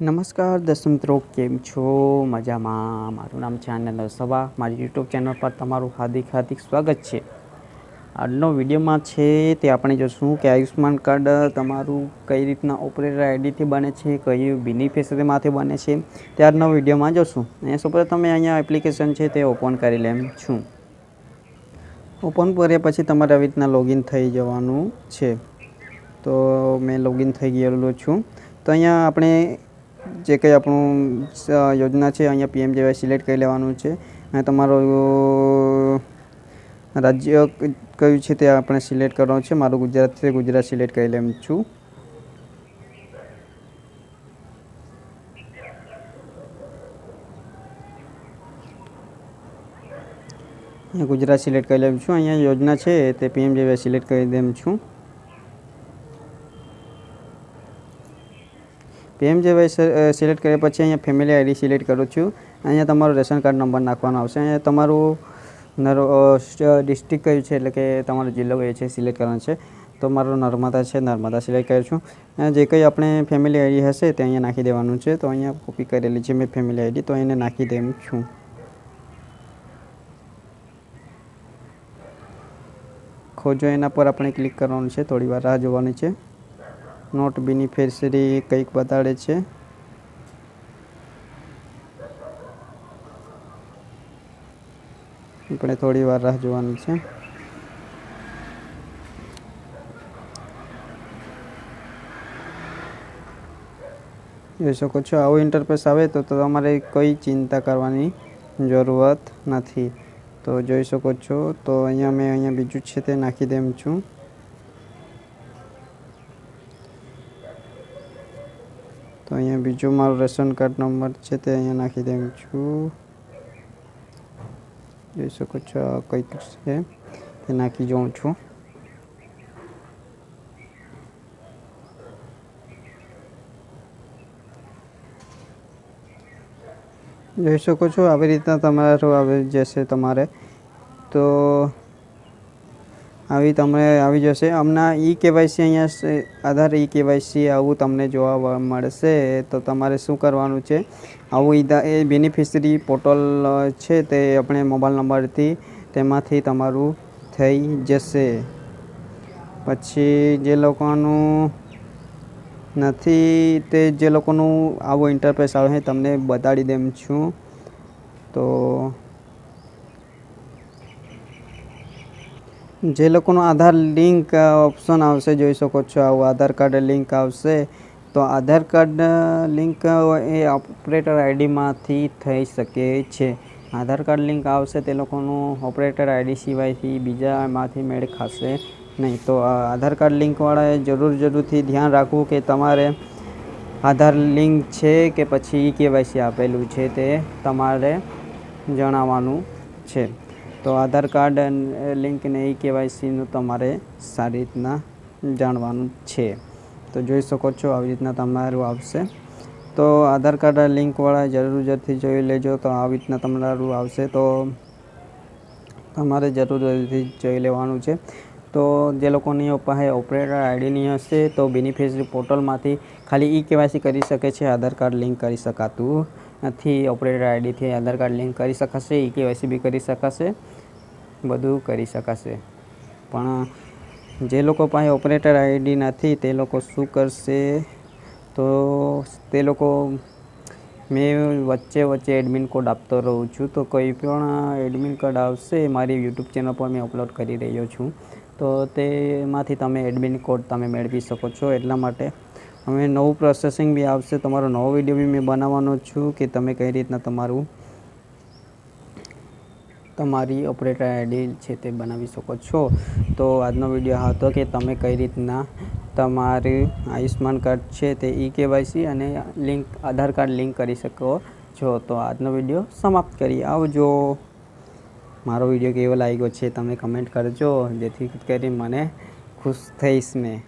નમસ્કાર દર્શક મિત્રો, કેમ છો? મજામાં? મારું નામ છે આનંદ સવા. મારી યુટ્યુબ ચેનલ પર તમારું હાર્દિક સ્વાગત છે. આજનો વિડીયોમાં છે તે આપણે જોશું કે આયુષ્માન કાર્ડ તમારું કઈ રીતના ઓપરેટર આઈડીથી બને છે, કઈ બેનિફિશરીમાંથી બને છે, તે આજનો વિડીયોમાં જોશું. અહીંયા સૌપ્રથમ અહીંયા એપ્લિકેશન છે તે ઓપન કરી લેમ છું. ઓપન કર્યા પછી તમારે આવી રીતના લોગિન થઈ જવાનું છે. તો મેં લોગિન થઈ ગયેલું છું. તો અહીંયા આપણે જે કંઈ આપણું યોજના છે અહીંયા PMJY સિલેક્ટ કરી લેવાનું છે. અને તમારું રાજ્ય કયું છે તે આપણે સિલેક્ટ કરવાનું છે. મારું ગુજરાત છે, ગુજરાત સિલેક્ટ કરી લેમ છું. અહીંયા ગુજરાત સિલેક્ટ કરી લેમ છું. અહીંયા યોજના છે તે PMJY સિલેક્ટ કરી દેમ છું. PMJY સિલેક્ટ કર્યા પછી અહીંયા ફેમિલી આઈડી સિલેક્ટ કરું છું. અહીંયા તમારો રેશન કાર્ડ નંબર નાખવાનો આવશે. અહીંયા તમારું ડિસ્ટ્રિક્ટ કયું છે, એટલે કે તમારો જિલ્લો કયો છે સિલેક્ટ કરવાનો છે. તો મારો નર્મદા છે, નર્મદા સિલેક્ટ કર્યું છું. અહીંયા જે કંઈ આપણે ફેમિલી આઈડી હશે તે અહીંયા નાખી દેવાનું છે. તો અહીંયા કોપી કરેલી છે મેં ફેમિલી આઈડી, તો એને નાખી દેમ છું. ખોજો એના પર આપણે ક્લિક કરવાનું છે. થોડી વાર રાહ જોવાની છે. નોટ બેનિફિશરી કંઈક બતાડે છે. આપણે થોડી વાર રાહ જોવાની છે. જોઈ શકો છો આવું ઇન્ટરફેસ આવે તો તમારે કોઈ ચિંતા કરવાની જરૂરત નથી. તો જોઈ શકો છો. તો અહીંયા બીજું છે તે નાખી દેમ છું. તો અહીંયા બીજો મારો રેશન કાર્ડ નંબર છે તે અહીંયા નાખી દેમ છું. જોઈ શકો છો કંઈક છે તે નાખી જાઉં છું. જોઈ શકો છો આવી રીતના તમારું આવી જશે. તમારે તો આવી જશે. હમણાં KYC અહીંયા આધાર KYC આવું તમને જોવા મળશે. તો તમારે શું કરવાનું છે, આવું એ બેનિફિશરી પોર્ટલ છે તે આપણે મોબાઈલ નંબરથી તેમાંથી તમારું થઈ જશે. પછી જે લોકોનું નથી તે જે લોકોનું આવો ઇન્ટરફેસ આવે તમને બતાડી દેમ છું. તો જે લોકોનું આધાર લિંક ઓપ્શન આવશે, જોઈ શકો છો આવું આધાર કાર્ડ લિંક આવશે. તો આધાર કાર્ડ લિંક એ ઓપરેટર આઈડીમાંથી થઈ શકે છે. આધાર કાર્ડ લિંક આવશે તે લોકોનું ઓપરેટર આઈડી સિવાયથી બીજામાંથી મેળ ખાશે નહીં. તો આધાર કાર્ડ લિંકવાળાએ જરૂરથી ધ્યાન રાખવું કે તમારે આધાર લિંક છે કે પછી KYC આપેલું છે તે તમારે જણાવવાનું છે. તો આધાર કાર્ડ લિંક ને KYCનું તમારે સારી રીતના જાણવાનું છે. તો જોઈ શકો છો આવી રીતના તમારું આવશે. તો આધાર કાર્ડ લિંકવાળા જરૂરથી જોઈ લેજો. તો આવી રીતના તમારું આવશે. તો તમારે જરૂરથી જોઈ લેવાનું છે. તો જે લોકોની પાસે ઓપરેટર આઈડી નહીં હશે તો બેનિફિશરી પોર્ટલમાંથી ખાલી KYC કરી શકે છે. આધાર કાર્ડ લિંક કરી શકાતું નથી. ઓપરેટર આઈડીથી આધાર કાર્ડ લિંક કરી શકાશે, KYC બી કરી શકાશે, બધું કરી શકાશે. પણ જે લોકો પાસે ઓપરેટર આઈડી નથી તે લોકો શું કરશે, તો તે લોકો મેં વચ્ચે એડમિન કોડ આપતો રહું છું. તો કોઈ પણ એડમિન કોડ આવશે મારી યુટ્યુબ ચેનલ પર મેં અપલોડ કરી રહ્યો છું. તો તેમાંથી તમે એડમિન કોડ તમે મેળવી શકો છો. એટલા માટે હવે નવું પ્રોસેસિંગ બી આવશે. તમારો નવો વિડીયો બી મેં બનાવવાનો છું કે તમે કઈ રીતના તમારી ઓપરેટર આઈડી છે તે બનાવી શકો છો. તો આજનો વિડીયો હતો કે તમે કઈ રીતના તમારી આયુષ્માન કાર્ડ છે તે KYC અને આધાર કાર્ડ લિંક કરી શકો છો. તો આજનો વિડીયો સમાપ્ત કરીએ. આવજો. મારો વિડીયો કેવો લાગ્યો છે તમે કમેન્ટ કરજો, જેથી કરી મને ખુશ થઈશ મેં.